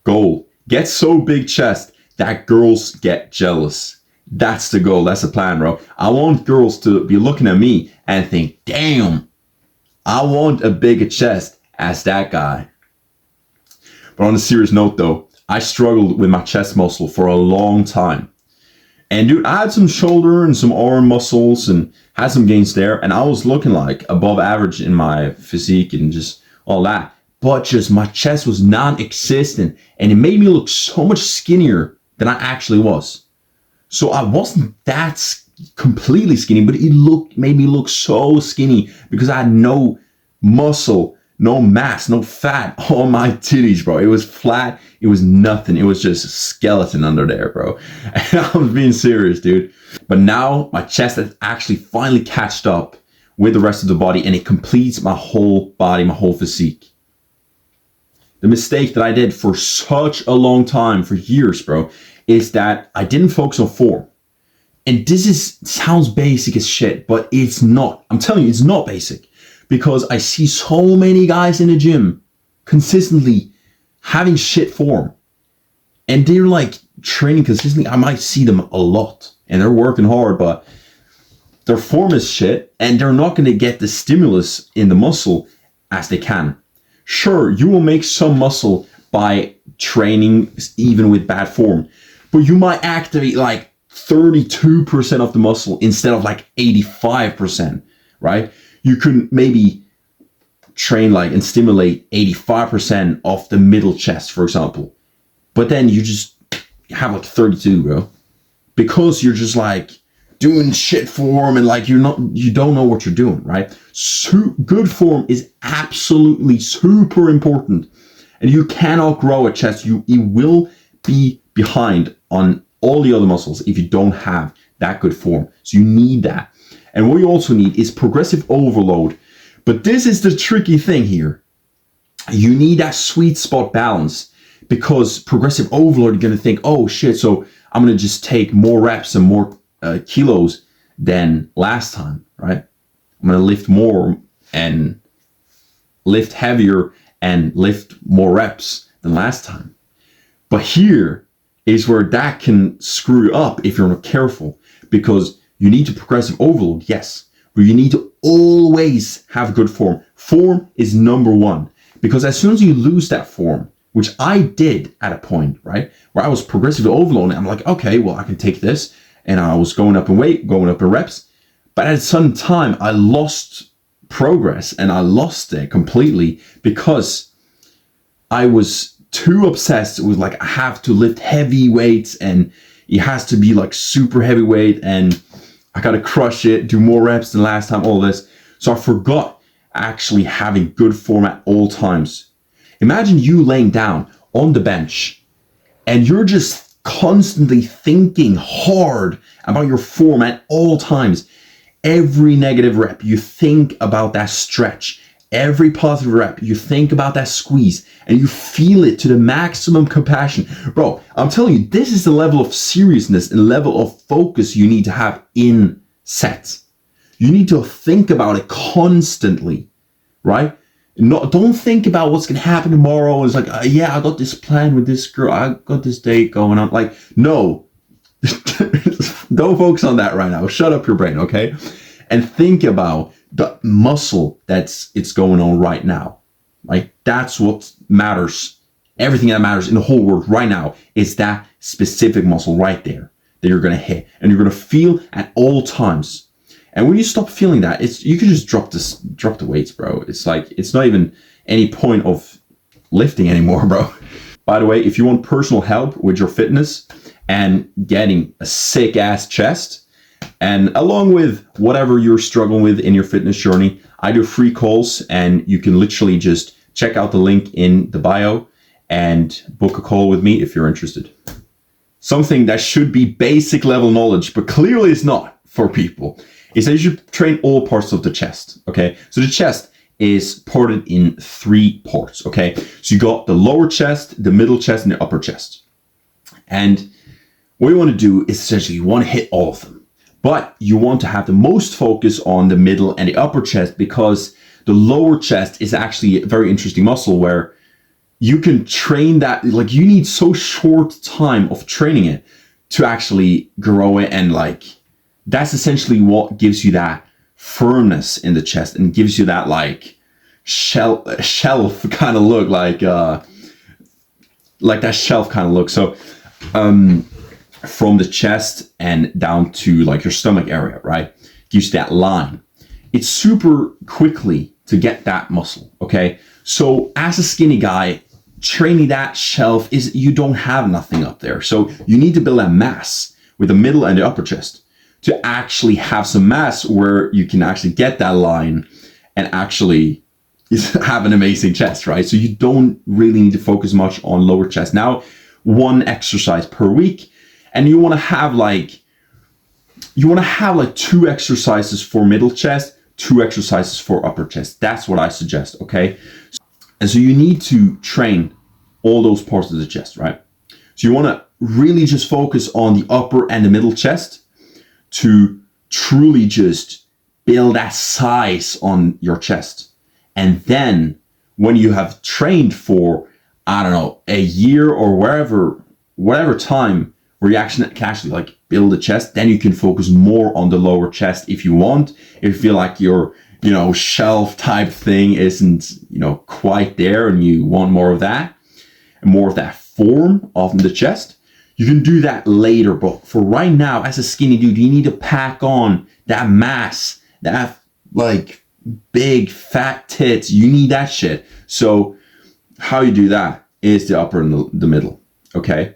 Goal. Get so big chest that girls get jealous. That's the goal. That's the plan, bro. I want girls to be looking at me and think, damn, I want a bigger chest as that guy. But on a serious note though, I struggled with my chest muscle for a long time. And dude, I had some shoulder and some arm muscles and had some gains there. And I was looking like above average in my physique and just all that. But just my chest was non-existent. And it made me look so much skinnier than I actually was. So I wasn't that completely skinny, but it made me look so skinny because I had no muscle, no mass, no fat on my titties, bro. It was flat. It was nothing. It was just a skeleton under there, bro. And I was being serious, dude. But now my chest has actually finally catched up with the rest of the body and it completes my whole body, my whole physique. The mistake that I did for such a long time, for years, bro, is that I didn't focus on form. And this sounds basic as shit, but it's not. I'm telling you, it's not basic. Because I see so many guys in the gym consistently having shit form. And they're like training consistently. I might see them a lot. And they're working hard, but their form is shit. And they're not going to get the stimulus in the muscle as they can. Sure, you will make some muscle by training even with bad form. But you might activate like 32% of the muscle instead of like 85%, right? You could maybe train like and stimulate 85% of the middle chest, for example. But then you just have like 32, bro. Because you're just like doing shit form and like you don't know what you're doing, right? So good form is absolutely super important. And you cannot grow a chest. You will be behind on all the other muscles if you don't have that good form. So you need that. And what you also need is progressive overload. But this is the tricky thing here. You need that sweet spot balance because progressive overload, you're going to think, oh shit, so I'm going to just take more reps and more kilos than last time, right? I'm going to lift more and lift heavier and lift more reps than last time. But here is where that can screw you up if you're not careful, because you need to progressive overload, yes, but you need to always have good form. Form is number one, because as soon as you lose that form, which I did at a point, right, where I was progressively overloading, I'm like, okay, well, I can take this, and I was going up in weight, going up in reps, but at some time, I lost progress, and I lost it completely because I was too obsessed with like, I have to lift heavy weights, and it has to be like super heavyweight, and I gotta crush it, do more reps than last time, all this. So I forgot actually having good form at all times. Imagine you laying down on the bench and you're just constantly thinking hard about your form at all times. Every negative rep, you think about that stretch. Every positive rep, you think about that squeeze and you feel it to the maximum compassion. Bro, I'm telling you, this is the level of seriousness and level of focus you need to have in sets. You need to think about it constantly, right? Don't think about what's going to happen tomorrow. It's like, yeah, I got this plan with this girl. I got this date going on. Like, no, don't focus on that right now. Shut up your brain, okay? And think about the muscle it's going on right now. Like, that's what matters. Everything that matters in the whole world right now is that specific muscle right there that you're going to hit and you're going to feel at all times. And when you stop feeling that, you can just drop the weights, bro. It's like, it's not even any point of lifting anymore, bro. By the way, if you want personal help with your fitness and getting a sick ass chest, and along with whatever you're struggling with in your fitness journey, I do free calls, and you can literally just check out the link in the bio and book a call with me if you're interested. Something that should be basic level knowledge, but clearly it's not for people, is that you should train all parts of the chest, okay? So the chest is parted in 3 parts, okay? So you got the lower chest, the middle chest, and the upper chest. And what you want to do is essentially you want to hit all of them. But you want to have the most focus on the middle and the upper chest, because the lower chest is actually a very interesting muscle where you can train that. Like, you need so short time of training it to actually grow it, and like that's essentially what gives you that firmness in the chest and gives you that like shelf kind of look, like that shelf kind of look. So from the chest and down to like your stomach area, right, gives you that line. It's super quickly to get that muscle. Okay, so as a skinny guy, training that shelf is, you don't have nothing up there, so you need to build a mass with the middle and the upper chest to actually have some mass where you can actually get that line and actually have an amazing chest, right? So you don't really need to focus much on lower chest. Now, one exercise per week, and you want to have like 2 exercises for middle chest, 2 exercises for upper chest. That's what I suggest, okay? And so you need to train all those parts of the chest, right? So you want to really just focus on the upper and the middle chest to truly just build that size on your chest. And then when you have trained for, I don't know, a year or whatever time where you actually can actually like build a chest, then you can focus more on the lower chest if you want. If you feel like your, shelf type thing isn't, quite there and you want more of that and more of that form of the chest, you can do that later. But for right now, as a skinny dude, you need to pack on that mass, that like big fat tits. You need that shit. So how you do that is the upper and the middle. Okay.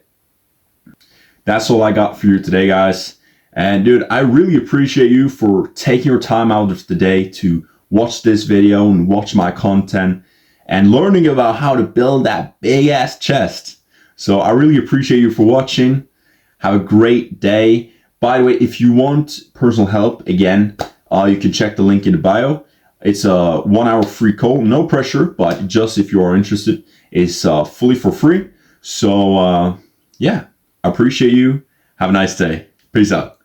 That's all I got for you today, guys. And dude, I really appreciate you for taking your time out of the day to watch this video and watch my content and learning about how to build that big ass chest. So I really appreciate you for watching. Have a great day. By the way, if you want personal help, again, you can check the link in the bio. It's a 1 hour free call, no pressure, but just if you are interested, it's fully for free. So yeah, I appreciate you. Have a nice day. Peace out.